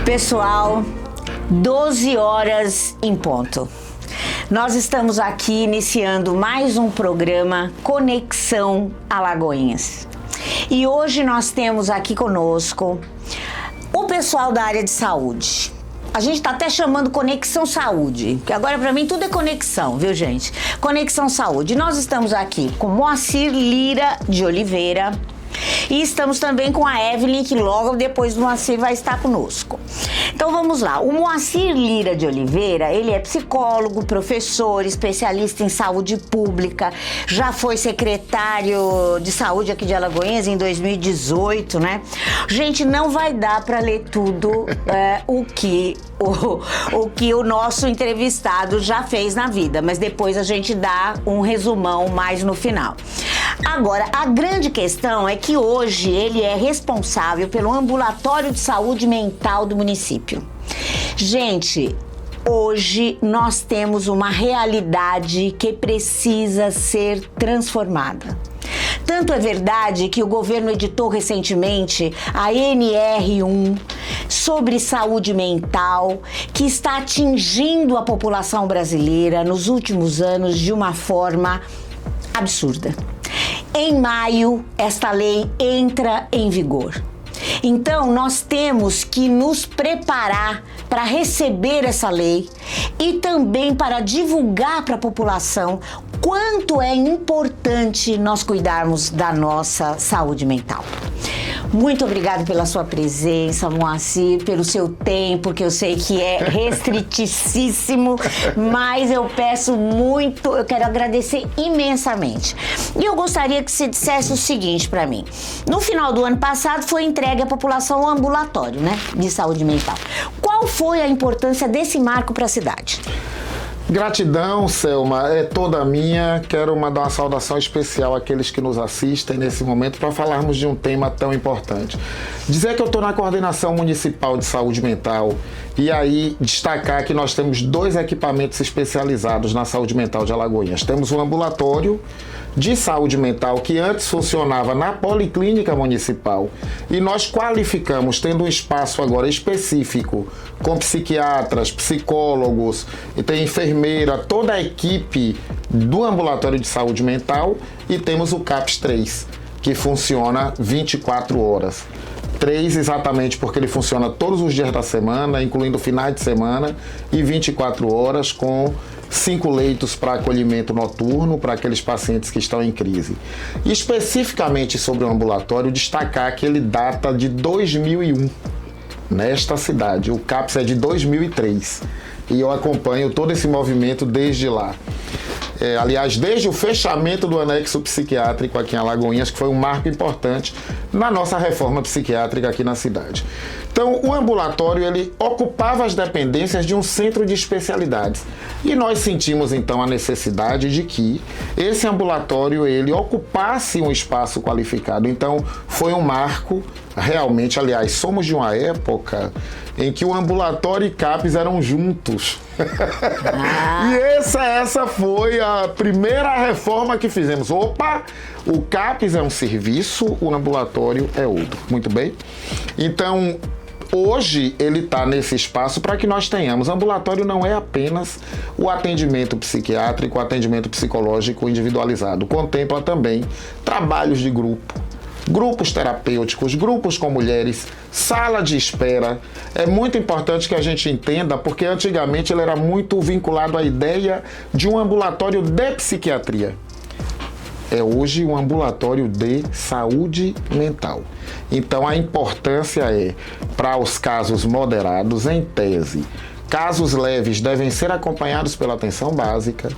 Pessoal, 12 horas em ponto. Nós estamos aqui iniciando mais um programa Conexão Alagoinhas. E hoje nós temos aqui conosco o pessoal da área de saúde. A gente tá até chamando Conexão Saúde, porque agora pra mim tudo é conexão, viu, gente? Conexão Saúde. Nós estamos aqui com Moacir Lira de Oliveira e estamos também com a Evelyn, que logo depois do Moacir vai estar conosco. Então vamos lá. O Moacir Lira de Oliveira, ele é psicólogo, professor, especialista em saúde pública, já foi secretário de saúde aqui de Alagoinhas em 2018, né? Gente, não vai dar para ler tudo o que o nosso entrevistado já fez na vida, mas depois a gente dá um resumão mais no final. Agora, a grande questão é que hoje ele é responsável pelo ambulatório de saúde mental do município. Gente, hoje nós temos uma realidade que precisa ser transformada. Tanto é verdade que o governo editou recentemente a NR1 sobre saúde mental, que está atingindo a população brasileira nos últimos anos de uma forma absurda. Em maio, esta lei entra em vigor. Então, nós temos que nos preparar para receber essa lei e também para divulgar para a população quanto é importante nós cuidarmos da nossa saúde mental. Muito obrigada pela sua presença, Moacir, pelo seu tempo, que eu sei que é restritíssimo, mas eu peço muito, eu quero agradecer imensamente. E eu gostaria que você dissesse o seguinte para mim. No final do ano passado foi entregue à população um ambulatório, né, de saúde mental. Qual foi a importância desse marco para a cidade? Gratidão, Selma, é toda minha. Quero mandar uma saudação especial àqueles que nos assistem nesse momento para falarmos de um tema tão importante. Dizer que eu estou na Coordenação Municipal de Saúde Mental e aí destacar que nós temos 2 equipamentos especializados na saúde mental de Alagoinhas. Temos um ambulatório de saúde mental que antes funcionava na Policlínica Municipal e nós qualificamos, tendo um espaço agora específico com psiquiatras, psicólogos, e tem enfermeira, toda a equipe do ambulatório de saúde mental, e temos o CAPS 3, que funciona 24 horas. 3 exatamente porque ele funciona todos os dias da semana, incluindo finais de semana, e 24 horas com 5 leitos para acolhimento noturno para aqueles pacientes que estão em crise. E especificamente sobre o ambulatório, destacar que ele data de 2001, nesta cidade. O CAPS é de 2003 e eu acompanho todo esse movimento desde lá. Aliás, desde o fechamento do anexo psiquiátrico aqui em Alagoinhas, que foi um marco importante na nossa reforma psiquiátrica aqui na cidade. Então, o ambulatório, ele ocupava as dependências de um centro de especialidades. E nós sentimos, então, a necessidade de que esse ambulatório, ele ocupasse um espaço qualificado. Então, foi um marco, realmente, aliás, somos de uma época em que o ambulatório e CAPS eram juntos. E essa foi a primeira reforma que fizemos. Opa, o CAPS é um serviço, o ambulatório é outro. Muito bem? Então, hoje ele está nesse espaço para que nós tenhamos. Ambulatório não é apenas o atendimento psiquiátrico, o atendimento psicológico individualizado. Contempla também trabalhos de grupo, grupos terapêuticos, grupos com mulheres, sala de espera. É muito importante que a gente entenda, porque antigamente ele era muito vinculado à ideia de um ambulatório de psiquiatria. É hoje um ambulatório de saúde mental. Então a importância é, para os casos moderados, em tese, casos leves devem ser acompanhados pela atenção básica,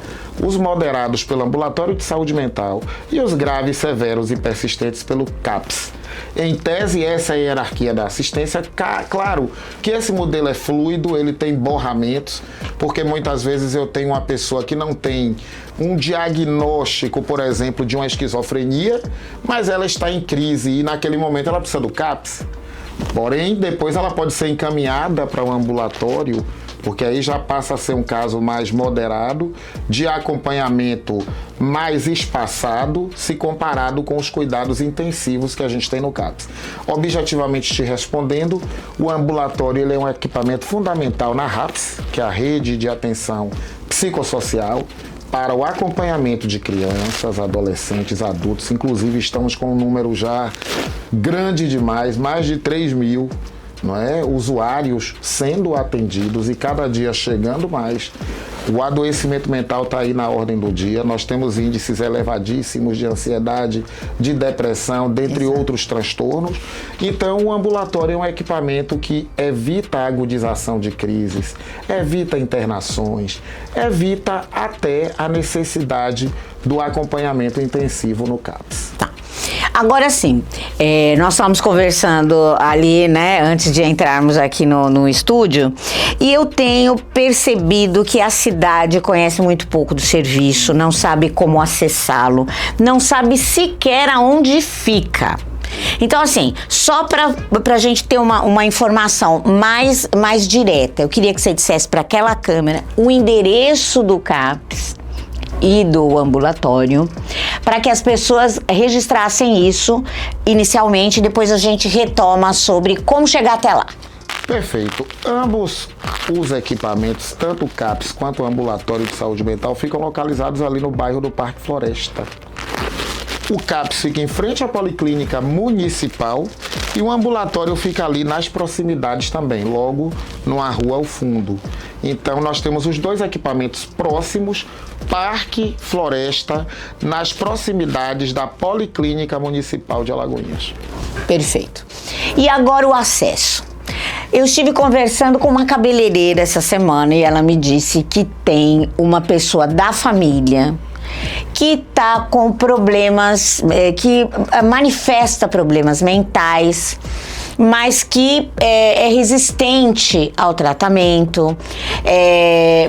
os moderados pelo ambulatório de saúde mental e os graves, severos e persistentes pelo CAPS. Em tese, essa é a hierarquia da assistência. Claro que esse modelo é fluido, ele tem borramentos, porque muitas vezes eu tenho uma pessoa que não tem um diagnóstico, por exemplo, de uma esquizofrenia, mas ela está em crise e naquele momento ela precisa do CAPS. Porém, depois ela pode ser encaminhada para um ambulatório, porque aí já passa a ser um caso mais moderado, de acompanhamento mais espaçado, se comparado com os cuidados intensivos que a gente tem no CAPS. Objetivamente te respondendo, o ambulatório ele é um equipamento fundamental na RAPS, que é a Rede de Atenção Psicossocial, para o acompanhamento de crianças, adolescentes, adultos. Inclusive estamos com um número já grande demais, mais de 3.000, não é? Usuários sendo atendidos e cada dia chegando mais. O adoecimento mental está aí na ordem do dia. Nós temos índices elevadíssimos de ansiedade, de depressão, dentre outros transtornos. Então, o ambulatório é um equipamento que evita a agudização de crises, evita internações, evita até a necessidade do acompanhamento intensivo no CAPS. Tá. Agora sim, nós estávamos conversando ali, né, antes de entrarmos aqui no estúdio, e eu tenho percebido que a cidade conhece muito pouco do serviço, não sabe como acessá-lo, não sabe sequer aonde fica. Então, assim, só para a gente ter uma informação mais direta, eu queria que você dissesse para aquela câmera o endereço do CAPS e do ambulatório, para que as pessoas registrassem isso inicialmente e depois a gente retoma sobre como chegar até lá. Perfeito. Ambos os equipamentos, tanto o CAPS quanto o ambulatório de saúde mental, ficam localizados ali no bairro do Parque Floresta. O CAPS fica em frente à Policlínica Municipal e o ambulatório fica ali nas proximidades também, logo numa rua ao fundo. Então nós temos os dois equipamentos próximos, Parque Floresta, nas proximidades da Policlínica Municipal de Alagoinhas. Perfeito. E agora o acesso. Eu estive conversando com uma cabeleireira essa semana e ela me disse que tem uma pessoa da família que está com problemas, que manifesta problemas mentais, mas que é resistente ao tratamento,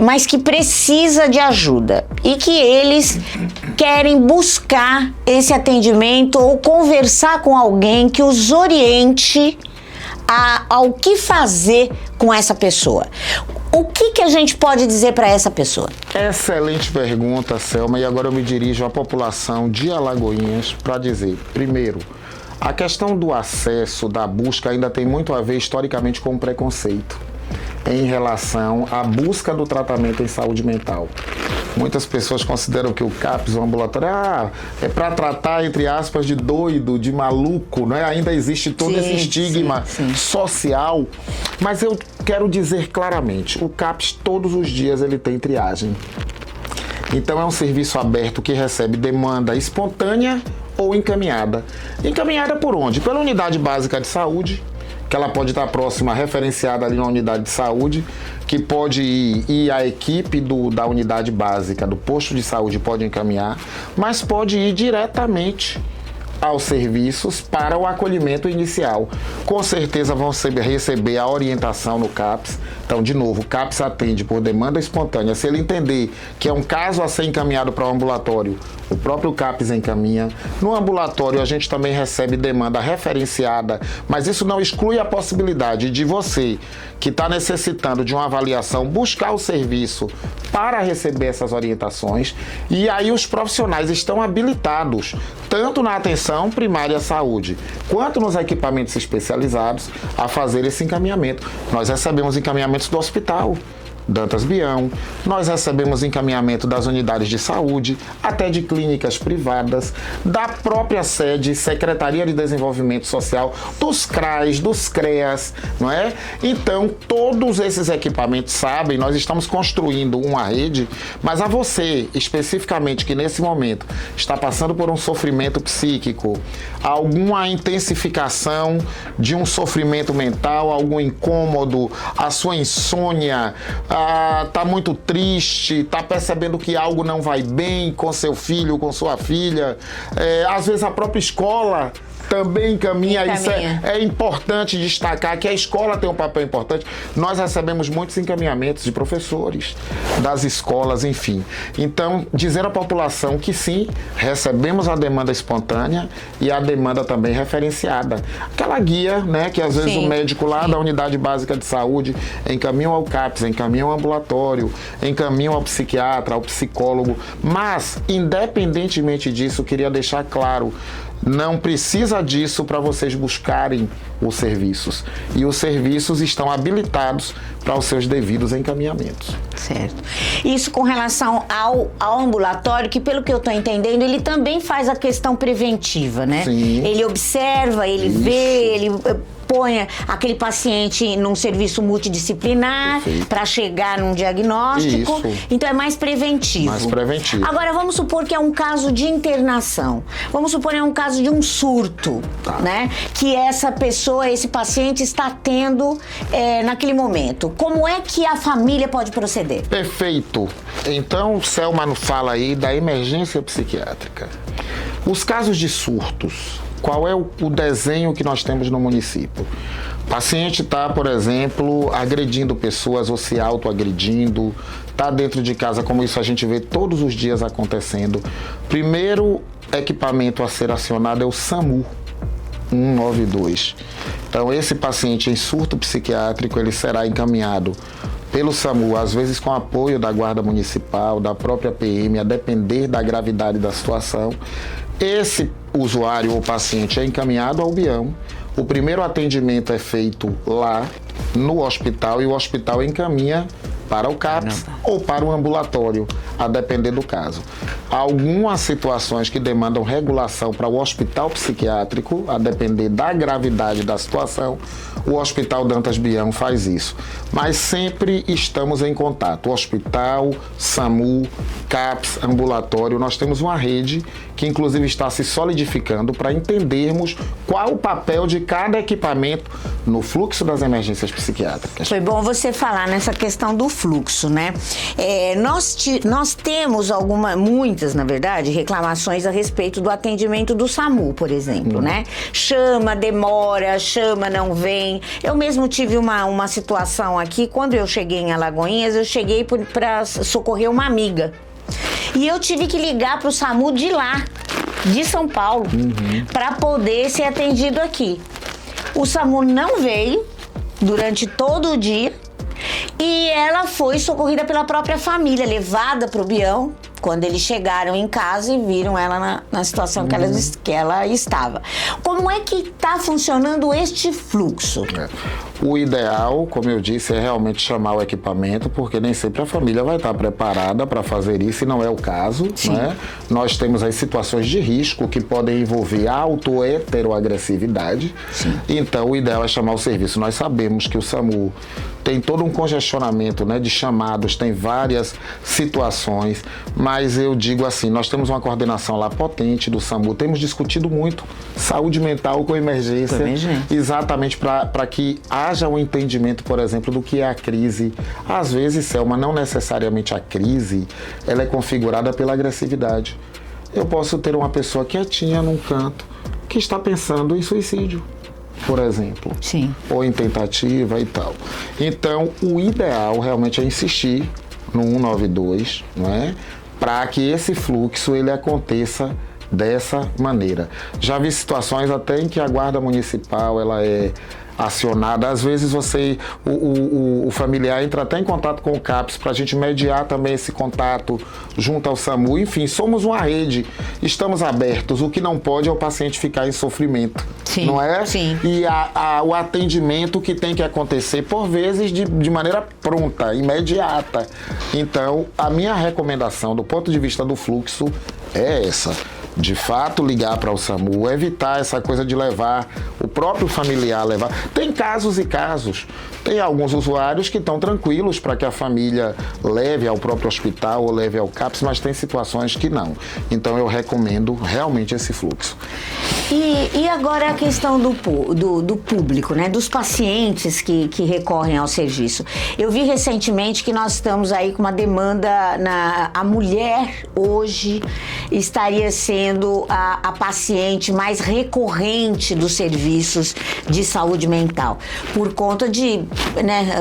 mas que precisa de ajuda e que eles querem buscar esse atendimento ou conversar com alguém que os oriente ao que fazer com essa pessoa. O que a gente pode dizer para essa pessoa? Excelente pergunta, Selma, e agora eu me dirijo à população de Alagoinhas para dizer, primeiro, a questão do acesso, da busca, ainda tem muito a ver historicamente com o preconceito em relação à busca do tratamento em saúde mental. Muitas pessoas consideram que o CAPS, o ambulatório, é para tratar, entre aspas, de doido, de maluco, não é? Ainda existe todo esse estigma social, mas eu quero dizer claramente, o CAPS todos os dias ele tem triagem. Então é um serviço aberto que recebe demanda espontânea ou encaminhada. Encaminhada por onde? Pela unidade básica de saúde, que ela pode estar próxima, referenciada ali na unidade de saúde, que pode ir a equipe da unidade básica, do posto de saúde pode encaminhar, mas pode ir diretamente aos serviços para o acolhimento inicial. Com certeza vão receber a orientação no CAPS. Então, de novo, o CAPS atende por demanda espontânea. Se ele entender que é um caso a ser encaminhado para o ambulatório, o próprio CAPS encaminha. No ambulatório, a gente também recebe demanda referenciada, mas isso não exclui a possibilidade de você, que está necessitando de uma avaliação, buscar o serviço para receber essas orientações. E aí os profissionais estão habilitados, tanto na atenção primária à saúde, quanto nos equipamentos especializados, a fazer esse encaminhamento. Nós recebemos encaminhamentos do hospital Dantas Bião, nós recebemos encaminhamento das unidades de saúde, até de clínicas privadas, da própria sede, Secretaria de Desenvolvimento Social, dos CRAs, dos CREAS, não é? Então, todos esses equipamentos sabem, nós estamos construindo uma rede, mas a você, especificamente, que nesse momento está passando por um sofrimento psíquico, alguma intensificação de um sofrimento mental, algum incômodo, a sua insônia, tá muito triste, tá percebendo que algo não vai bem com seu filho, com sua filha, às vezes a própria escola também encaminha. Isso é importante destacar que a escola tem um papel importante. Nós recebemos muitos encaminhamentos de professores, das escolas, enfim. Então, dizer à população que sim, recebemos a demanda espontânea e a demanda também referenciada. Aquela guia, né, que às vezes o médico lá da unidade básica de saúde encaminha ao CAPS, encaminha ao ambulatório, encaminha ao psiquiatra, ao psicólogo. Mas, independentemente disso, queria deixar claro, não precisa disso para vocês buscarem os serviços. E os serviços estão habilitados para os seus devidos encaminhamentos. Certo. Isso com relação ao ambulatório, que pelo que eu estou entendendo, ele também faz a questão preventiva, né? Sim. Ele observa, ele vê, ele põe aquele paciente num serviço multidisciplinar para chegar num diagnóstico. Isso. Então é mais preventivo. Mais preventivo. Agora vamos supor que é um caso de internação. Vamos supor que é um caso de um surto, né? Que essa pessoa, esse paciente está tendo naquele momento. Como é que a família pode proceder? Perfeito. Então, Selma nos fala aí da emergência psiquiátrica. Os casos de surtos. Qual é o desenho que nós temos no município? O paciente está, por exemplo, agredindo pessoas ou se autoagredindo, está dentro de casa, como isso a gente vê todos os dias acontecendo. Primeiro equipamento a ser acionado é o SAMU 192. Então, esse paciente em surto psiquiátrico, ele será encaminhado pelo SAMU, às vezes com apoio da Guarda Municipal, da própria PM, a depender da gravidade da situação. Esse usuário ou paciente é encaminhado ao Bião. O primeiro atendimento é feito lá no hospital e o hospital encaminha para o CAPS ou para o ambulatório, a depender do caso. Há algumas situações que demandam regulação para o hospital psiquiátrico, a depender da gravidade da situação, o Hospital Dantas Bião faz isso. Mas sempre estamos em contato. Hospital, SAMU, CAPS, ambulatório, nós temos uma rede que inclusive está se solidificando para entendermos qual o papel de cada equipamento no fluxo das emergências psiquiátricas. Foi bom você falar nessa questão do fluxo, né? Nós temos muitas, na verdade, reclamações a respeito do atendimento do SAMU, por exemplo, né? Chama, demora, não vem. Eu mesmo tive uma situação aqui, quando eu cheguei em Alagoinhas, eu cheguei para socorrer uma amiga. E eu tive que ligar para o SAMU de lá, de São Paulo, para poder ser atendido aqui. O SAMU não veio durante todo o dia e ela foi socorrida pela própria família, levada para o Bião, quando eles chegaram em casa e viram ela na situação que ela estava. Como é que está funcionando este fluxo? O ideal, como eu disse, é realmente chamar o equipamento, porque nem sempre a família vai estar preparada para fazer isso, e não é o caso, né? Nós temos as situações de risco que podem envolver auto-heteroagressividade. Então, o ideal é chamar o serviço. Nós sabemos que o SAMU tem todo um congestionamento, né, de chamados, tem várias situações, mas eu digo assim, nós temos uma coordenação lá potente do SAMU, temos discutido muito saúde mental com emergência, exatamente para que haja um entendimento, por exemplo, do que é a crise. Às vezes, Selma, não necessariamente a crise, ela é configurada pela agressividade. Eu posso ter uma pessoa quietinha num canto que está pensando em suicídio, por exemplo, ou em tentativa e tal. Então, o ideal realmente é insistir no 192, não é? Para que esse fluxo ele aconteça dessa maneira. Já vi situações até em que a Guarda Municipal ela é acionada. Às vezes o familiar entra até em contato com o CAPS para a gente mediar também esse contato junto ao SAMU. Enfim, somos uma rede, estamos abertos. O que não pode é o paciente ficar em sofrimento, não é? E o atendimento que tem que acontecer, por vezes, de maneira pronta, imediata. Então, a minha recomendação do ponto de vista do fluxo é essa. De fato, ligar para o SAMU, evitar essa coisa de levar o próprio familiar levar. Tem casos e casos. Tem alguns usuários que estão tranquilos para que a família leve ao próprio hospital ou leve ao CAPS, mas tem situações que não. Então eu recomendo realmente esse fluxo. E agora a questão do público, né? Dos pacientes que recorrem ao serviço. Eu vi recentemente que nós estamos aí com uma demanda a mulher hoje estaria sendo sendo a paciente mais recorrente dos serviços de saúde mental, por conta de, né,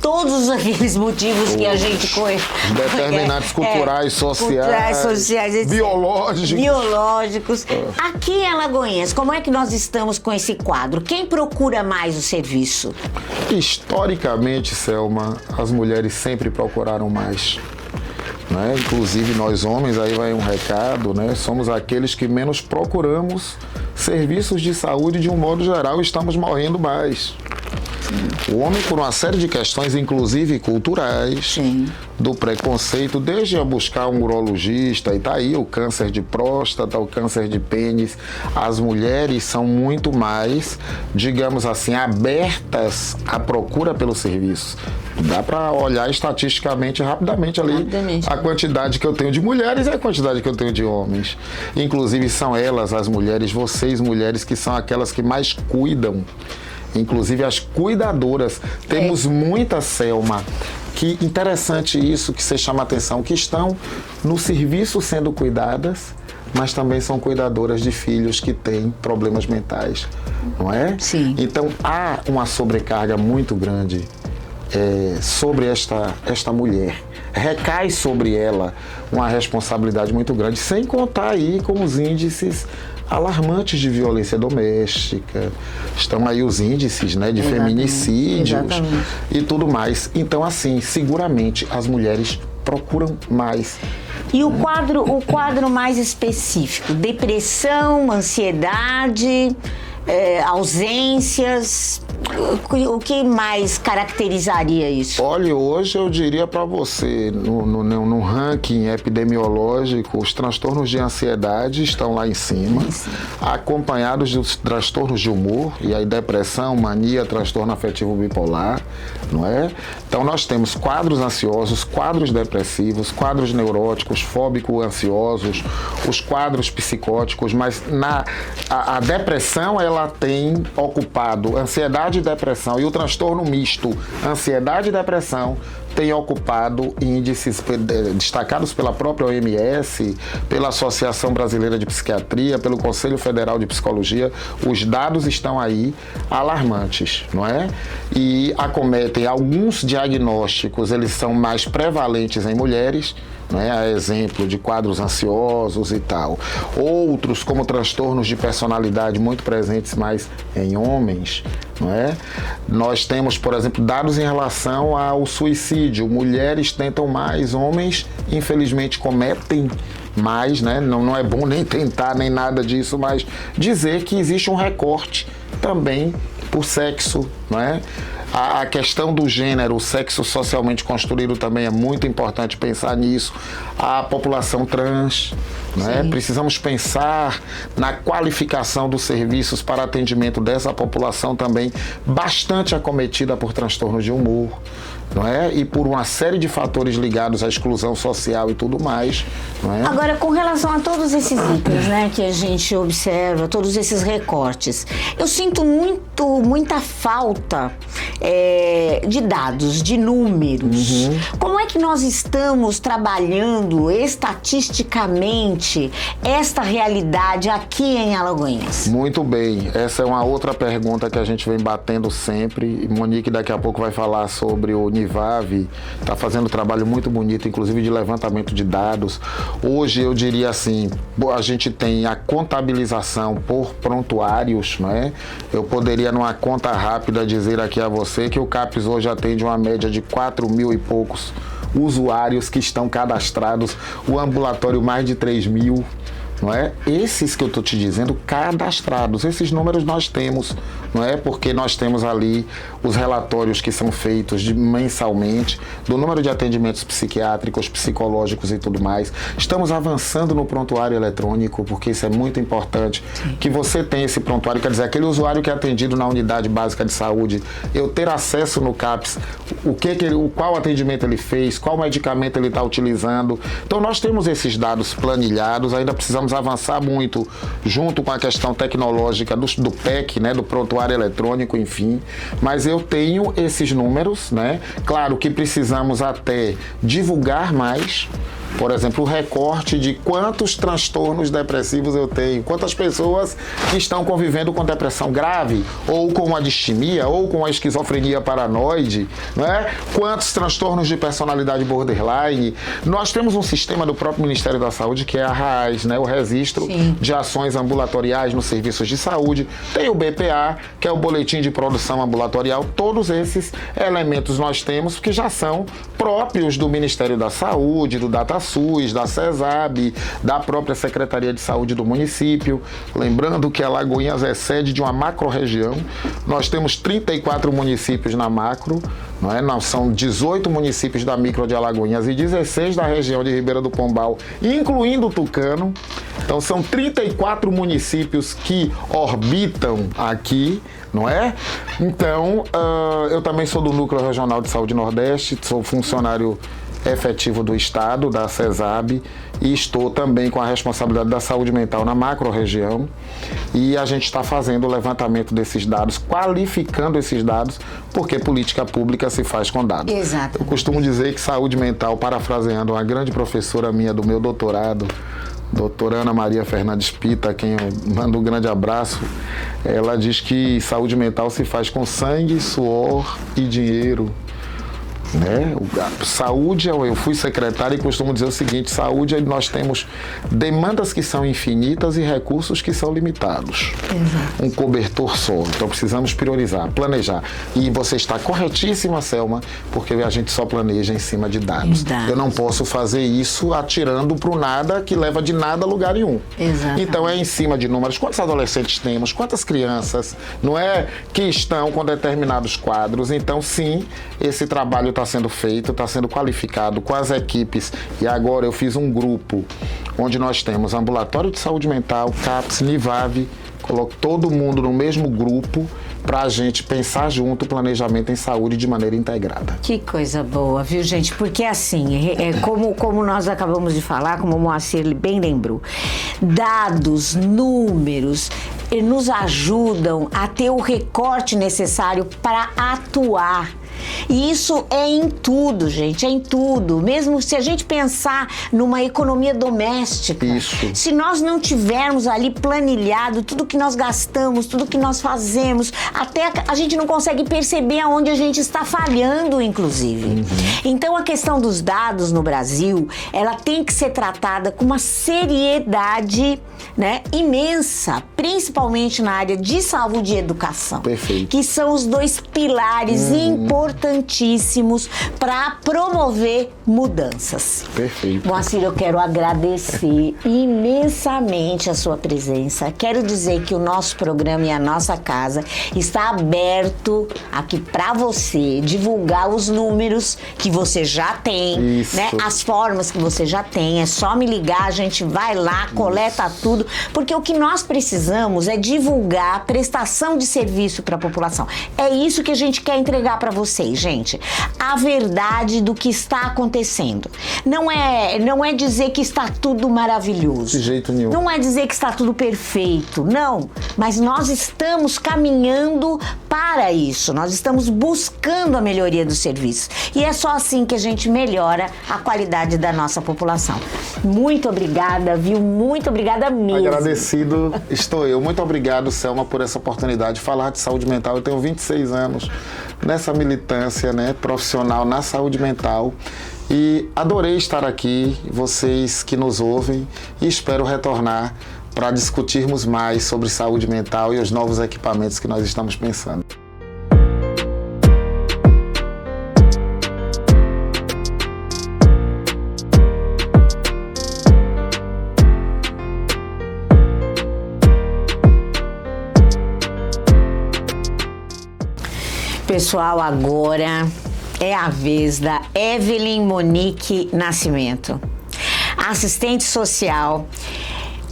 todos aqueles motivos que a gente conhece. Determinantes culturais, sociais, biológicos. Aqui em Alagoinhas, como é que nós estamos com esse quadro? Quem procura mais o serviço? Historicamente, Selma, as mulheres sempre procuraram mais. Né? Inclusive nós homens, aí vai um recado, né? Somos aqueles que menos procuramos serviços de saúde de um modo geral, estamos morrendo mais. O homem, por uma série de questões, inclusive culturais, sim, do preconceito, desde a buscar um urologista, e tá aí o câncer de próstata, o câncer de pênis. As mulheres são muito mais, digamos assim, abertas à procura pelo serviço. Dá para olhar estatisticamente, rapidamente ali, a quantidade que eu tenho de mulheres e a quantidade que eu tenho de homens. Inclusive são elas, as mulheres, vocês mulheres, que são aquelas que mais cuidam. Inclusive as cuidadoras. Temos muita, Selma, que interessante isso que você chama a atenção, que estão no serviço sendo cuidadas, mas também são cuidadoras de filhos que têm problemas mentais, não é? Sim. Então há uma sobrecarga muito grande sobre esta mulher. Recai sobre ela uma responsabilidade muito grande, sem contar aí com os índices alarmantes de violência doméstica, estão aí os índices, né, de feminicídios e tudo mais. Então, assim, seguramente as mulheres procuram mais. E o quadro mais específico? Depressão, ansiedade, ausências... O que mais caracterizaria isso? Olha, hoje eu diria para você, no ranking epidemiológico, os transtornos de ansiedade estão lá em cima, acompanhados dos transtornos de humor, e aí depressão, mania, transtorno afetivo bipolar, não é? Então nós temos quadros ansiosos, quadros depressivos, quadros neuróticos, fóbico-ansiosos, os quadros psicóticos, mas a depressão, ela tem ocupado ansiedade e depressão, e o transtorno misto, ansiedade e depressão, tem ocupado índices destacados pela própria OMS, pela Associação Brasileira de Psiquiatria, pelo Conselho Federal de Psicologia. Os dados estão aí alarmantes, não é? E acometem alguns diagnósticos, eles são mais prevalentes em mulheres, né, a exemplo de quadros ansiosos e tal. Outros, como transtornos de personalidade, muito presentes mais em homens, não é? Nós temos, por exemplo, dados em relação ao suicídio. Mulheres tentam mais, homens, infelizmente, cometem mais, né? Não é bom nem tentar, nem nada disso, mas dizer que existe um recorte também por sexo, não é? A questão do gênero, o sexo socialmente construído também é muito importante pensar nisso. A população trans, né? Precisamos pensar na qualificação dos serviços para atendimento dessa população também bastante acometida por transtornos de humor, não é? E por uma série de fatores ligados à exclusão social e tudo mais, não é? Agora, com relação a todos esses itens, né, que a gente observa, todos esses recortes, eu sinto muita falta de dados, de números. Como é que nós estamos trabalhando estatisticamente esta realidade aqui em Alagoinhas? Muito bem, essa é uma outra pergunta que a gente vem batendo sempre. Monique daqui a pouco vai falar sobre o Nivave, está fazendo um trabalho muito bonito, inclusive de levantamento de dados. Hoje eu diria assim, a gente tem a contabilização por prontuários, não é? Eu poderia numa conta rápida dizer aqui a você que o CAPES hoje atende uma média de 4.000 e poucos usuários que estão cadastrados, o ambulatório mais de 3.000, não é? Esses que eu estou te dizendo, cadastrados, esses números nós temos, não é? Porque nós temos ali os relatórios que são feitos mensalmente do número de atendimentos psiquiátricos, psicológicos e tudo mais. Estamos avançando no prontuário eletrônico, porque isso é muito importante, que você tenha esse prontuário, quer dizer, aquele usuário que é atendido na unidade básica de saúde, eu ter acesso no CAPES, qual atendimento ele fez, qual medicamento ele está utilizando. Então nós temos esses dados planilhados, ainda precisamos avançar muito junto com a questão tecnológica do PEC, né, do prontuário eletrônico, enfim, mas eu tenho esses números, né? Claro que precisamos até divulgar mais, Por exemplo, o recorte de quantos transtornos depressivos eu tenho, quantas pessoas que estão convivendo com depressão grave, ou com a distimia, ou com a esquizofrenia paranoide, né? Quantos transtornos de personalidade borderline. Nós temos um sistema do próprio Ministério da Saúde, que é a RAAS, né? O Registro de Ações Ambulatoriais nos Serviços de Saúde. Tem o BPA, que é o Boletim de Produção Ambulatorial. Todos esses elementos nós temos que já são próprios do Ministério da Saúde, do DataSUS, da CESAB, da própria Secretaria de Saúde do município. Lembrando que Alagoinhas é sede de uma macro-região. Nós temos 34 municípios na macro, não é? Não, são 18 municípios da micro de Alagoinhas e 16 da região de Ribeira do Pombal, incluindo Tucano. Então são 34 municípios que orbitam aqui, não é? Então, eu também sou do Núcleo Regional de Saúde Nordeste, sou funcionário efetivo do Estado, da CESAB, e estou também com a responsabilidade da saúde mental na macro-região. E a gente está fazendo o levantamento desses dados, qualificando esses dados, porque política pública se faz com dados. Exato. Eu costumo dizer que saúde mental, parafraseando uma grande professora minha do meu doutorado, doutora Ana Maria Fernandes Pita, a quem eu mando um grande abraço, ela diz que saúde mental se faz com sangue, suor e dinheiro. Né? Saúde, eu fui secretário e costumo dizer o seguinte: saúde, nós temos demandas que são infinitas e recursos que são limitados. Exato. Um cobertor só, então precisamos priorizar, planejar. E você está corretíssima, Selma, porque a gente só planeja em cima de dados. Eu não posso fazer isso atirando para o nada, que leva de nada a lugar nenhum. Exato. Então é em cima de números. Quantos adolescentes temos? Quantas crianças, não é, que estão com determinados quadros? Então sim, esse trabalho está sendo feito, está sendo qualificado com as equipes. E agora eu fiz um grupo onde nós temos Ambulatório de Saúde Mental, CAPS, NIVAV, coloco todo mundo no mesmo grupo para a gente pensar junto o planejamento em saúde de maneira integrada. Que coisa boa, viu, gente? Porque assim, como nós acabamos de falar, como o Moacir bem lembrou, dados, números, nos ajudam a ter o recorte necessário para atuar. E isso é em tudo, gente, é em tudo. Mesmo se a gente pensar numa economia doméstica, se nós não tivermos ali planilhado tudo que nós gastamos, tudo que nós fazemos, até a gente não consegue perceber aonde a gente está falhando, inclusive. Então a questão dos dados no Brasil, ela tem que ser tratada com uma seriedade, né, imensa, principalmente na área de saúde e educação. Perfeito. Que são os dois pilares importantíssimos para promover mudanças. Perfeito. Moacir, eu quero agradecer imensamente a sua presença. Quero dizer que o nosso programa e a nossa casa está aberto aqui para você divulgar os números que você já tem, né? As formas que você já tem. É só me ligar, a gente vai lá, coleta tudo, porque o que nós precisamos é divulgar a prestação de serviço para a população. É isso que a gente quer entregar para vocês, gente. A verdade do que está acontecendo. Não é dizer que está tudo maravilhoso. De jeito nenhum. Não é dizer que está tudo perfeito, não. Mas nós estamos caminhando para isso. Nós estamos buscando a melhoria do serviço. E é só assim que a gente melhora a qualidade da nossa população. Muito obrigada, viu? Muito obrigada mesmo. Agradecido estou eu. Muito obrigado, Selma, por essa oportunidade de falar de saúde mental. Eu tenho 26 anos nessa militância, né, profissional na saúde mental. E adorei estar aqui, vocês que nos ouvem, e espero retornar para discutirmos mais sobre saúde mental e os novos equipamentos que nós estamos pensando. Pessoal, agora é a vez da Evelyn Monique Nascimento, assistente social,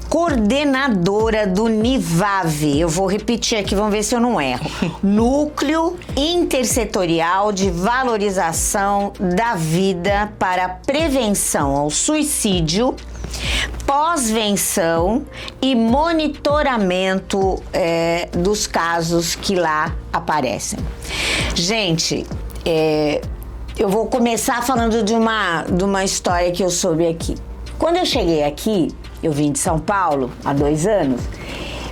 coordenadora do NIVAV. Eu vou repetir aqui, vamos ver se eu não erro. Núcleo Intersetorial de Valorização da Vida para Prevenção ao Suicídio, pós-venção e monitoramento dos casos que lá aparecem. Gente, Eu vou começar falando de uma história que eu soube aqui. Quando eu cheguei aqui, eu vim de São Paulo há 2 anos,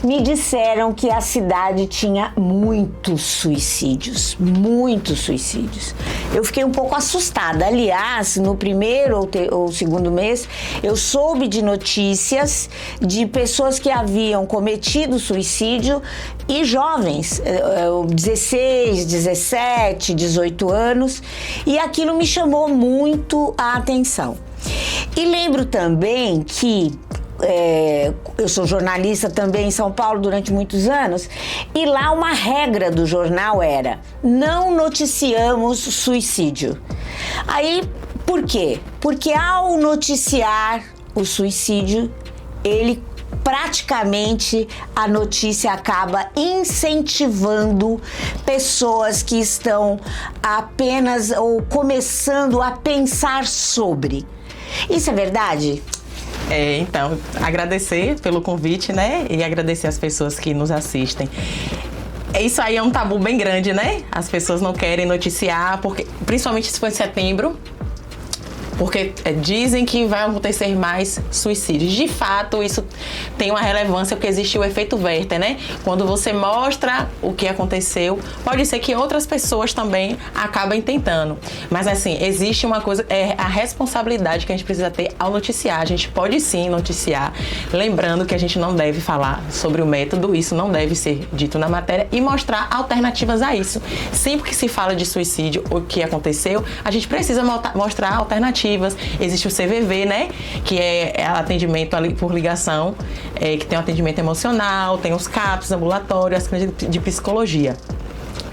me disseram que a cidade tinha muitos suicídios. Eu fiquei um pouco assustada. Aliás, no primeiro ou segundo mês, eu soube de notícias de pessoas que haviam cometido suicídio e jovens, 16, 17, 18 anos, e aquilo me chamou muito a atenção. E lembro também que eu sou jornalista também em São Paulo durante muitos anos, e lá uma regra do jornal era: não noticiamos suicídio. Aí, por quê? Porque ao noticiar o suicídio, praticamente a notícia acaba incentivando pessoas que estão apenas ou começando a pensar sobre. Isso é verdade? Então, agradecer pelo convite, né? E agradecer as pessoas que nos assistem. Isso aí é um tabu bem grande, né? As pessoas não querem noticiar, porque, principalmente se for em setembro, porque dizem que vai acontecer mais suicídios. De fato, isso tem uma relevância, porque existe o efeito Werther, né? Quando você mostra o que aconteceu, pode ser que outras pessoas também acabem tentando. Mas assim, existe uma coisa, é a responsabilidade que a gente precisa ter ao noticiar. A gente pode sim noticiar, lembrando que a gente não deve falar sobre o método, isso não deve ser dito na matéria, e mostrar alternativas a isso. Sempre que se fala de suicídio, o que aconteceu, a gente precisa mostrar alternativas. Existe o CVV, né? Que é atendimento ali por ligação, que tem um atendimento emocional, tem os CAPs, ambulatório, as clínicas de psicologia.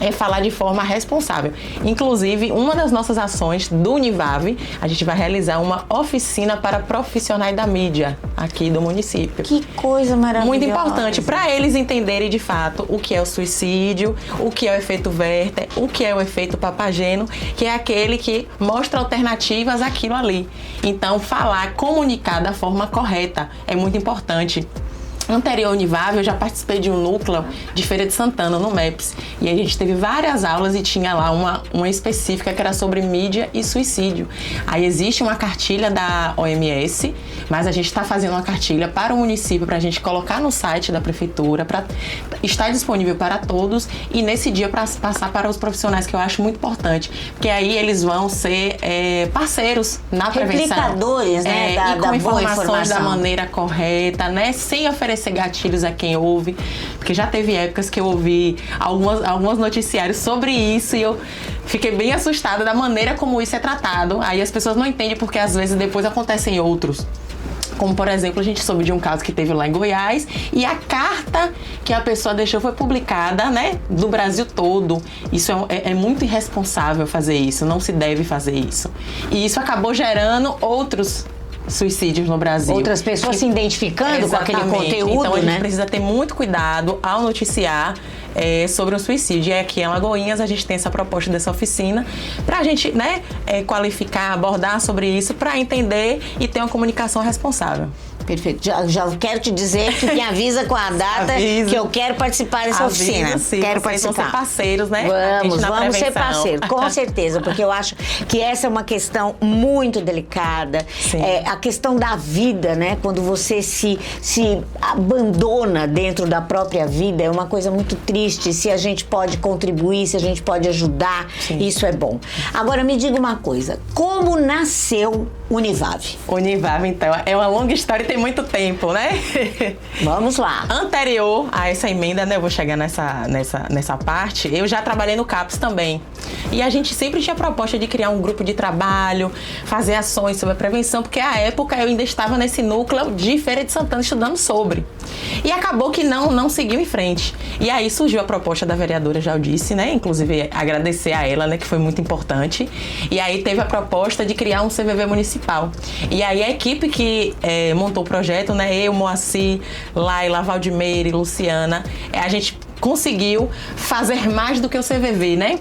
É falar de forma responsável. Inclusive, uma das nossas ações do Univave, a gente vai realizar uma oficina para profissionais da mídia aqui do município. Que coisa maravilhosa! Muito importante para eles entenderem de fato o que é o suicídio, o que é o efeito Werther, o que é o efeito Papageno, que é aquele que mostra alternativas àquilo ali. Então, falar, comunicar da forma correta é muito importante. Anterior ao Univave, eu já participei de um núcleo de Feira de Santana, no MEPS. E a gente teve várias aulas e tinha lá uma específica que era sobre mídia e suicídio. Aí existe uma cartilha da OMS, mas a gente está fazendo uma cartilha para o município, para a gente colocar no site da prefeitura, para estar disponível para todos e nesse dia para passar para os profissionais, que eu acho muito importante. Porque aí eles vão ser parceiros na prevenção. Replicadores, né? E com informações da maneira correta, né? Sem oferecer gatilhos a quem ouve, porque já teve épocas que eu ouvi alguns noticiários sobre isso e eu fiquei bem assustada da maneira como isso é tratado. Aí as pessoas não entendem porque às vezes depois acontecem outros. Como, por exemplo, a gente soube de um caso que teve lá em Goiás e a carta que a pessoa deixou foi publicada, né, do Brasil todo. Isso é muito irresponsável fazer isso, não se deve fazer isso. E isso acabou gerando outros suicídios no Brasil. Outras pessoas se identificando com aquele conteúdo, então, a gente né? precisa ter muito cuidado ao noticiar sobre um suicídio. E aqui em Alagoinhas a gente tem essa proposta dessa oficina pra gente, né, qualificar, abordar sobre isso, pra entender e ter uma comunicação responsável. Perfeito. Já quero te dizer que me avisa com a data que eu quero participar dessa oficina. Sim, quero participar. Vão ser parceiros, né? Vamos ser parceiros, com certeza, porque eu acho que essa é uma questão muito delicada. A questão da vida, né? Quando você se abandona dentro da própria vida, é uma coisa muito triste. Se a gente pode contribuir, se a gente pode ajudar, isso é bom. Agora, me diga uma coisa, como nasceu Univave? Univave, então, é uma longa história e tem muito tempo, né? Vamos lá. Anterior a essa emenda, né, eu vou chegar nessa parte, eu já trabalhei no CAPS também. E a gente sempre tinha a proposta de criar um grupo de trabalho, fazer ações sobre a prevenção, porque à época eu ainda estava nesse núcleo de Feira de Santana estudando sobre. E acabou que não seguiu em frente. E aí surgiu a proposta da vereadora Jaldice, né? Inclusive agradecer a ela, né, que foi muito importante. E aí teve a proposta de criar um CVV municipal. E aí a equipe que montou o projeto, né? Eu, Moacir, Laila, Valdimeire, Luciana, a gente conseguiu fazer mais do que o CVV, né?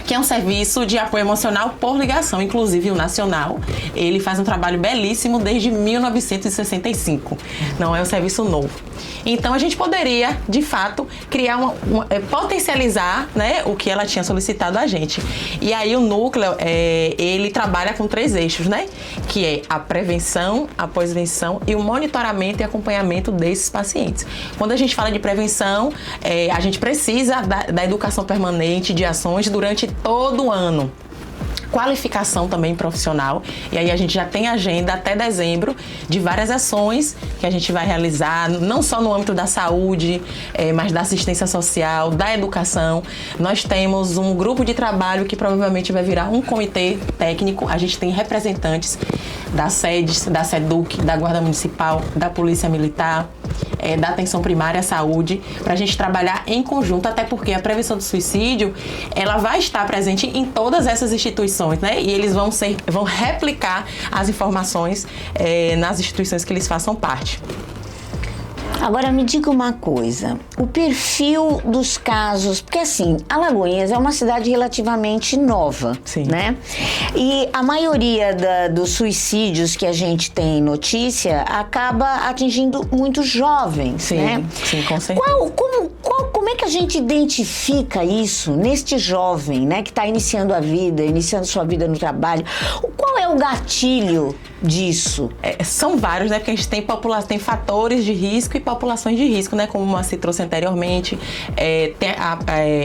que é um serviço de apoio emocional por ligação, inclusive o nacional. Ele faz um trabalho belíssimo desde 1965. Não é um serviço novo. Então a gente poderia, de fato, criar potencializar, né, o que ela tinha solicitado a gente. E aí o núcleo, ele trabalha com 3 eixos, né? Que é a prevenção, a pós-venção e o monitoramento e acompanhamento desses pacientes. Quando a gente fala de prevenção, a gente precisa da educação permanente, de ações durante todo o ano. Qualificação também profissional, e aí a gente já tem agenda até dezembro de várias ações que a gente vai realizar, não só no âmbito da saúde, mas da assistência social, da educação. Nós temos um grupo de trabalho que provavelmente vai virar um comitê técnico. A gente tem representantes da SEDUC, da Guarda Municipal, da Polícia Militar, da Atenção Primária à Saúde, para a gente trabalhar em conjunto, até porque a prevenção do suicídio, ela vai estar presente em todas essas instituições, né? E eles vão replicar as informações nas instituições que eles façam parte. Agora me diga uma coisa, o perfil dos casos, porque assim, Alagoinhas é uma cidade relativamente nova, Sim. né? E a maioria dos suicídios que a gente tem notícia acaba atingindo muitos jovens, Sim, né? sim, com certeza. Como é que a gente identifica isso neste jovem, né, que está iniciando a vida, iniciando sua vida no trabalho? Qual é o gatilho disso? São vários, né? Porque a gente tem fatores de risco e populações de risco, né? Como o Moacir trouxe anteriormente, tem a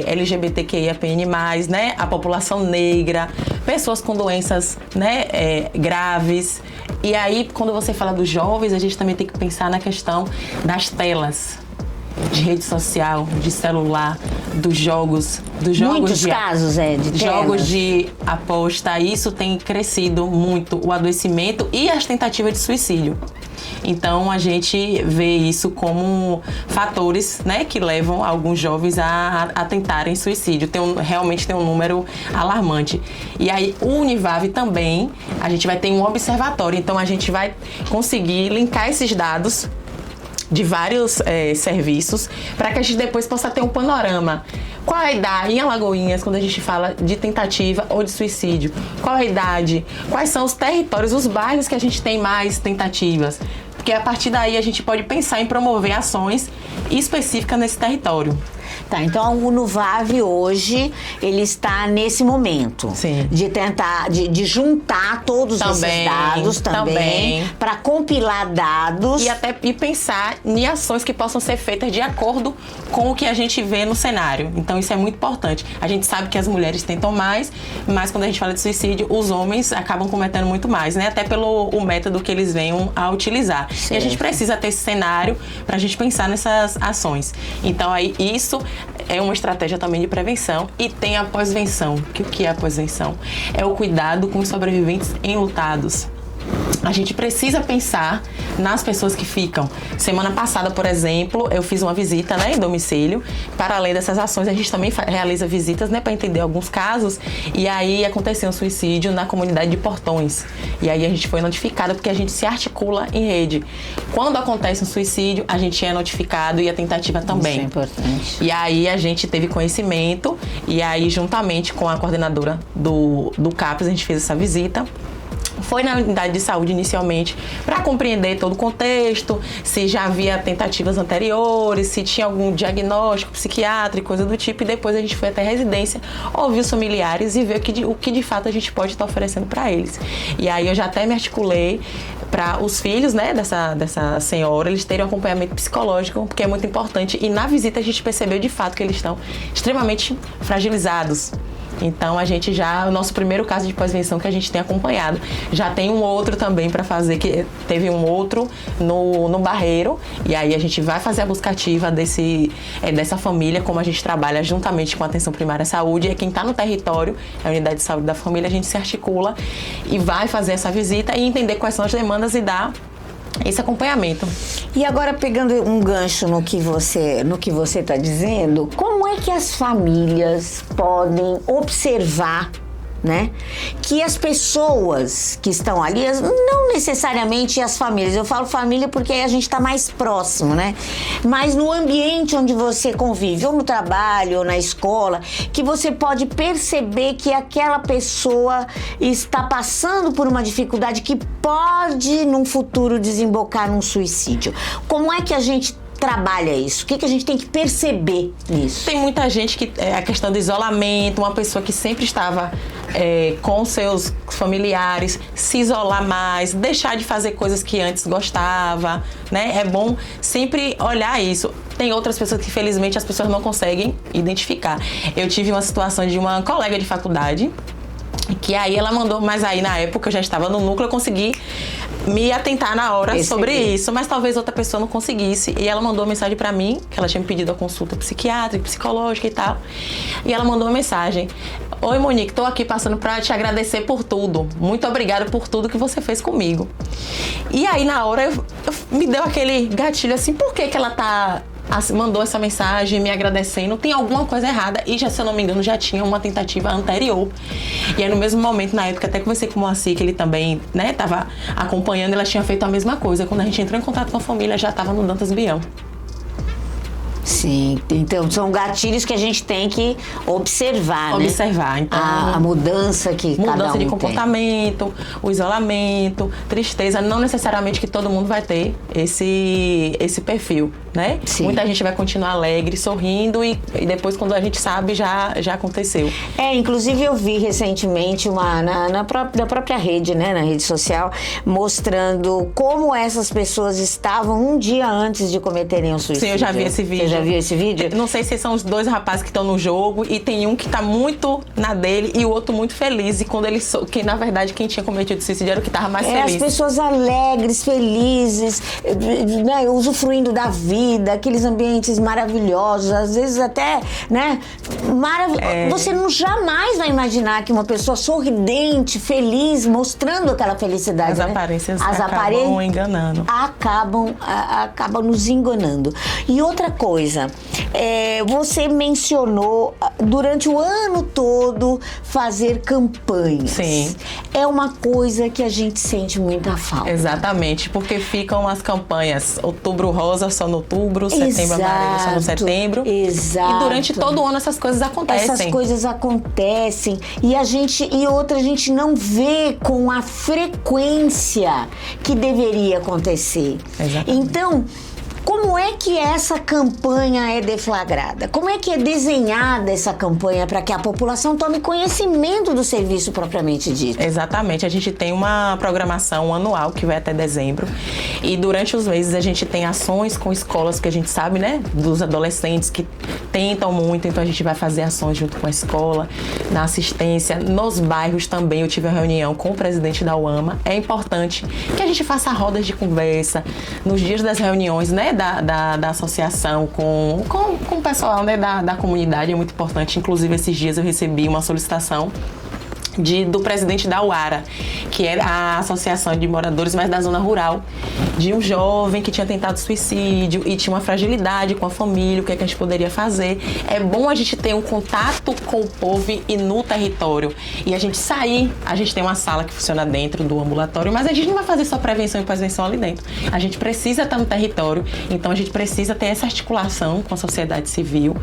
LGBTQIAPN+, né? A população negra, pessoas com doenças, né, graves. E aí, quando você fala dos jovens, a gente também tem que pensar na questão das telas de rede social, de celular, dos jogos Muitos casos de jogos telas. de aposta. Isso tem crescido muito, o adoecimento e as tentativas de suicídio. Então a gente vê isso como fatores, né, que levam alguns jovens a tentarem suicídio. Realmente tem um número alarmante. E aí o Univav também, a gente vai ter um observatório, então a gente vai conseguir linkar esses dados de vários serviços, para que a gente depois possa ter um panorama. Qual a idade em Alagoinhas, quando a gente fala de tentativa ou de suicídio? Qual a idade? Quais são os territórios, os bairros que a gente tem mais tentativas? Porque a partir daí a gente pode pensar em promover ações específicas nesse território. Tá, então o Univav hoje, ele está nesse momento. Sim. De tentar, de juntar todos esses dados também. Para compilar dados. E pensar em ações que possam ser feitas de acordo com o que a gente vê no cenário. Então isso é muito importante. A gente sabe que as mulheres tentam mais, mas quando a gente fala de suicídio, os homens acabam cometendo muito mais, né? Até pelo o método que eles venham a utilizar. Certo. E a gente precisa ter esse cenário para a gente pensar nessas ações. Então aí isso é uma estratégia também de prevenção. E tem a pós-venção. O que é a pós-venção? É o cuidado com os sobreviventes enlutados. A gente precisa pensar nas pessoas que ficam. Semana passada, por exemplo, eu fiz uma visita, né, em domicílio. Para além dessas ações, a gente também realiza visitas, né, para entender alguns casos. E aí aconteceu um suicídio na comunidade de Portões. E aí a gente foi notificada porque a gente se articula em rede. Quando acontece um suicídio, a gente é notificado e a tentativa também. Isso é importante. E aí a gente teve conhecimento e aí juntamente com a coordenadora do CAPES, a gente fez essa visita. Foi na unidade de saúde inicialmente para compreender todo o contexto, se já havia tentativas anteriores, se tinha algum diagnóstico psiquiátrico, coisa do tipo, e depois a gente foi até a residência, ouvir os familiares e ver o que de fato a gente pode estar oferecendo para eles. E aí eu já até me articulei para os filhos, né, dessa senhora, eles terem um acompanhamento psicológico, porque é muito importante. E na visita a gente percebeu de fato que eles estão extremamente fragilizados. Então o nosso primeiro caso de pós-venção que a gente tem acompanhado. Já tem um outro também para fazer, que teve um outro no Barreiro, e aí a gente vai fazer a busca ativa dessa família, como a gente trabalha juntamente com a Atenção Primária à Saúde, e quem está no território, a unidade de saúde da família, a gente se articula e vai fazer essa visita e entender quais são as demandas e dar esse acompanhamento. E agora, pegando um gancho no que você está dizendo, como é que as famílias podem observar né? Que as pessoas que estão ali, não necessariamente as famílias, eu falo família porque aí a gente está mais próximo, né? Mas no ambiente onde você convive, ou no trabalho, ou na escola, que você pode perceber que aquela pessoa está passando por uma dificuldade que pode, num futuro, desembocar num suicídio. Como é que a gente trabalha isso? O que a gente tem que perceber nisso? Tem muita gente que a questão do isolamento, uma pessoa que sempre estava com seus familiares, se isolar mais, deixar de fazer coisas que antes gostava, né? É bom sempre olhar isso. Tem outras pessoas que, infelizmente, as pessoas não conseguem identificar. Eu tive uma situação de uma colega de faculdade, que aí ela mandou, mas aí na época eu já estava no núcleo, eu consegui me atentar na hora sobre isso, mas talvez outra pessoa não conseguisse. E ela mandou uma mensagem pra mim, que ela tinha me pedido a consulta psiquiátrica, psicológica e tal. E ela mandou uma mensagem: oi, Monique, tô aqui passando pra te agradecer por tudo. Muito obrigada por tudo que você fez comigo. E aí na hora me deu aquele gatilho assim, por que ela mandou essa mensagem me agradecendo? Tem alguma coisa errada. E já, se eu não me engano, já tinha uma tentativa anterior. E aí no mesmo momento, na época, até conversei com o Moacir, que ele também, né, tava acompanhando, ela tinha feito a mesma coisa. Quando a gente entrou em contato com a família, já tava no Dantas Bião. Sim, então são gatilhos que a gente tem que observar, né? Então, a mudança que cada um mudança de tem. comportamento, o isolamento, tristeza, não necessariamente que todo mundo vai ter esse perfil, né? Sim. Muita gente vai continuar alegre, sorrindo e depois, quando a gente sabe, já aconteceu. Inclusive eu vi recentemente na própria rede, né, na rede social, mostrando como essas pessoas estavam um dia antes de cometerem o suicídio. Sim, eu já vi esse vídeo. Você já viu esse vídeo? Não sei se são os dois rapazes que estão no jogo e tem um que tá muito na dele e o outro muito feliz. E quando que na verdade quem tinha cometido suicídio era o que tava mais feliz. As pessoas alegres, felizes, né, usufruindo da vida, aqueles ambientes maravilhosos, às vezes até, né, você jamais vai imaginar que uma pessoa sorridente, feliz, mostrando aquela felicidade, as né? aparências acabam enganando. Acabam nos enganando. E outra coisa, você mencionou durante o ano todo fazer campanhas. Sim. É uma coisa que a gente sente muita falta. Exatamente, porque ficam as campanhas Outubro Rosa só no outubro, Setembro Amarelo só no setembro. Exato. E durante todo o ano essas coisas acontecem. Essas coisas acontecem e a gente não vê com a frequência que deveria acontecer. Exatamente. Então, como é que essa campanha é deflagrada? Como é que é desenhada essa campanha para que a população tome conhecimento do serviço propriamente dito? Exatamente. A gente tem uma programação anual que vai até dezembro e durante os meses a gente tem ações com escolas que a gente sabe, né, dos adolescentes que tentam muito, então a gente vai fazer ações junto com a escola, na assistência, nos bairros também. Eu tive uma reunião com o presidente da UAMA. É importante que a gente faça rodas de conversa nos dias das reuniões, né, da associação com o pessoal, né, da comunidade. É muito importante. Inclusive, esses dias eu recebi uma solicitação do presidente da UARA, que é a Associação de Moradores, mas da Zona Rural, de um jovem que tinha tentado suicídio e tinha uma fragilidade com a família, o que é que a gente poderia fazer. É bom a gente ter um contato com o povo e no território. E a gente sair, a gente tem uma sala que funciona dentro do ambulatório, mas a gente não vai fazer só prevenção e pós-venção ali dentro. A gente precisa estar no território, então a gente precisa ter essa articulação com a sociedade civil.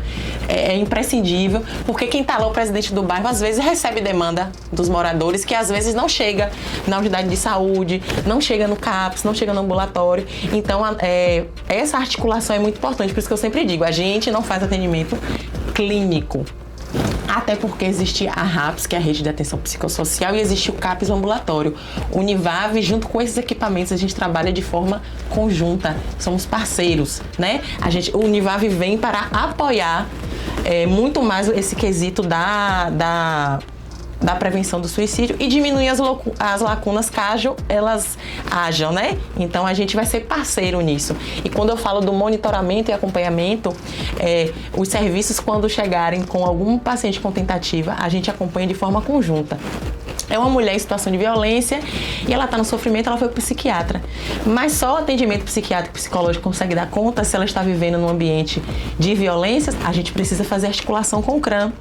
É imprescindível, porque quem está lá, o presidente do bairro, às vezes recebe demanda dos moradores que às vezes não chega na unidade de saúde, não chega no CAPS, não chega no ambulatório. Então, essa articulação é muito importante. Por isso que eu sempre digo, a gente não faz atendimento clínico. Até porque existe a RAPS, que é a Rede de Atenção Psicossocial, e existe o CAPS, o ambulatório. O Univave, junto com esses equipamentos, a gente trabalha de forma conjunta. Somos parceiros, né? O Univave vem para apoiar muito mais esse quesito da prevenção do suicídio e diminuir as lacunas caso elas hajam, né? Então a gente vai ser parceiro nisso. E quando eu falo do monitoramento e acompanhamento, os serviços, quando chegarem com algum paciente com tentativa, a gente acompanha de forma conjunta. É uma mulher em situação de violência e ela está no sofrimento, ela foi para o psiquiatra. Mas só o atendimento psiquiátrico e psicológico consegue dar conta se ela está vivendo num ambiente de violências. A gente precisa fazer articulação com o CRAM,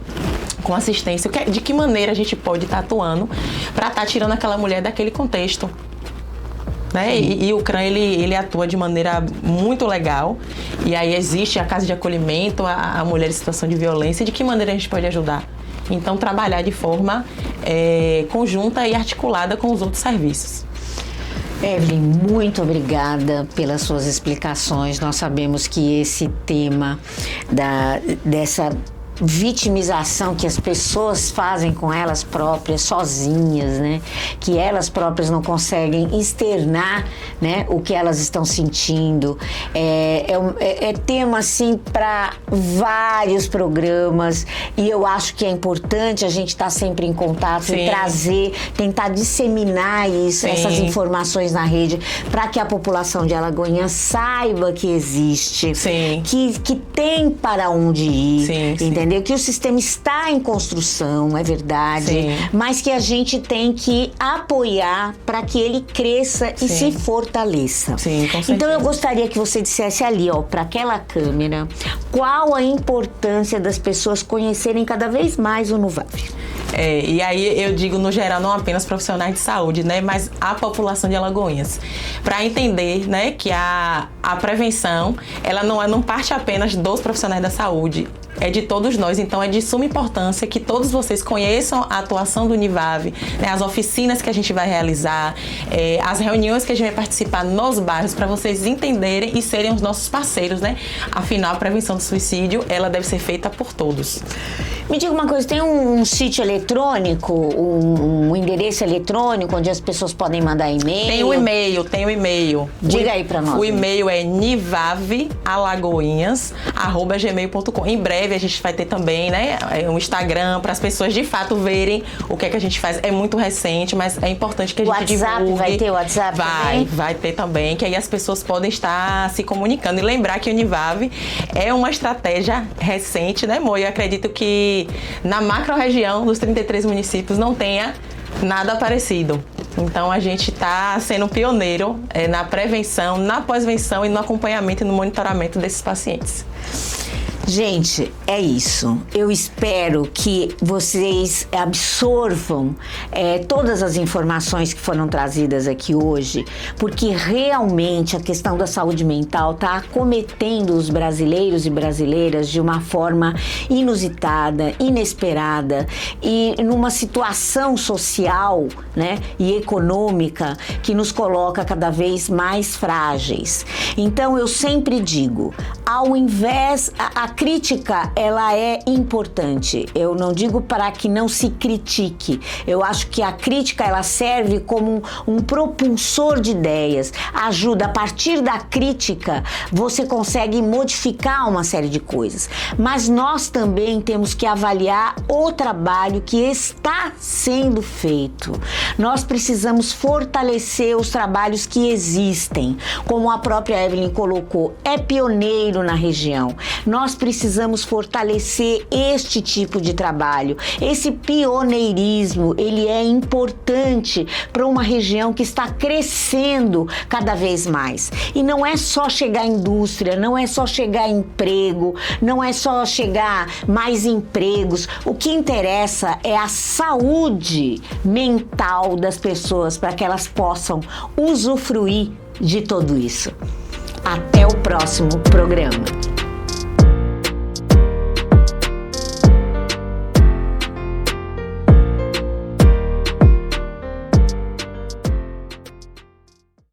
com assistência, de que maneira a gente pode estar atuando para estar tirando aquela mulher daquele contexto. Né? E o CRAM, ele atua de maneira muito legal. E aí existe a casa de acolhimento, a mulher em situação de violência. De que maneira a gente pode ajudar? Então, trabalhar de forma conjunta e articulada com os outros serviços. Evelyn, muito obrigada pelas suas explicações. Nós sabemos que esse tema dessa vitimização que as pessoas fazem com elas próprias, sozinhas, né? Que elas próprias não conseguem externar, né, o que elas estão sentindo. É tema, assim, para vários programas, e eu acho que é importante a gente estar sempre em contato. Sim. E trazer, tentar disseminar isso, sim, essas informações na rede, para que a população de Alagoinhas saiba que existe, sim, que tem para onde ir, sim, entendeu? Que o sistema está em construção, é verdade, sim, mas que a gente tem que apoiar para que ele cresça, sim, e se fortaleça. Sim, com certeza. Então eu gostaria que você dissesse ali, ó, para aquela câmera, qual a importância das pessoas conhecerem cada vez mais o NUVAV. E aí eu digo no geral, não apenas profissionais de saúde, né, mas a população de Alagoinhas, para entender, né, que a prevenção, ela não parte apenas dos profissionais da saúde, é de todos nós. Então é de suma importância que todos vocês conheçam a atuação do NIVAV, né, as oficinas que a gente vai realizar, as reuniões que a gente vai participar nos bairros, para vocês entenderem e serem os nossos parceiros, né? Afinal, a prevenção do suicídio, ela deve ser feita por todos. Me diga uma coisa, tem um sítio eletrônico, um endereço eletrônico onde as pessoas podem mandar e-mail? Tem o e-mail. Diga aí pra nós. O e-mail é nivavalagoinhas@gmail.com. Em breve a gente vai ter também, né, um Instagram para as pessoas de fato verem o que é que a gente faz. É muito recente, mas é importante que a gente divulgue. Vai ter o WhatsApp também? Vai ter também, que aí as pessoas podem estar se comunicando. E lembrar que o NIVAV é uma estratégia recente, né, Mo? Eu acredito que na macro-região dos 33 municípios não tenha nada parecido. Então a gente está sendo pioneiro na prevenção, na pós-venção e no acompanhamento e no monitoramento desses pacientes. Gente, é isso. Eu espero que vocês absorvam todas as informações que foram trazidas aqui hoje, porque realmente a questão da saúde mental está acometendo os brasileiros e brasileiras de uma forma inusitada, inesperada e numa situação social, né, e econômica que nos coloca cada vez mais frágeis. Então eu sempre digo, ao invés, a crítica, ela é importante. Eu não digo para que não se critique. Eu acho que a crítica, ela serve como um propulsor de ideias. Ajuda, a partir da crítica, você consegue modificar uma série de coisas. Mas nós também temos que avaliar o trabalho que está sendo feito. Nós precisamos fortalecer os trabalhos que existem. Como a própria Evelyn colocou, é pioneiro na região. Nós precisamos fortalecer este tipo de trabalho. Esse pioneirismo, ele é importante para uma região que está crescendo cada vez mais. E não é só chegar à indústria, não é só chegar a emprego, não é só chegar mais empregos. O que interessa é a saúde mental das pessoas para que elas possam usufruir de tudo isso. Até o próximo programa.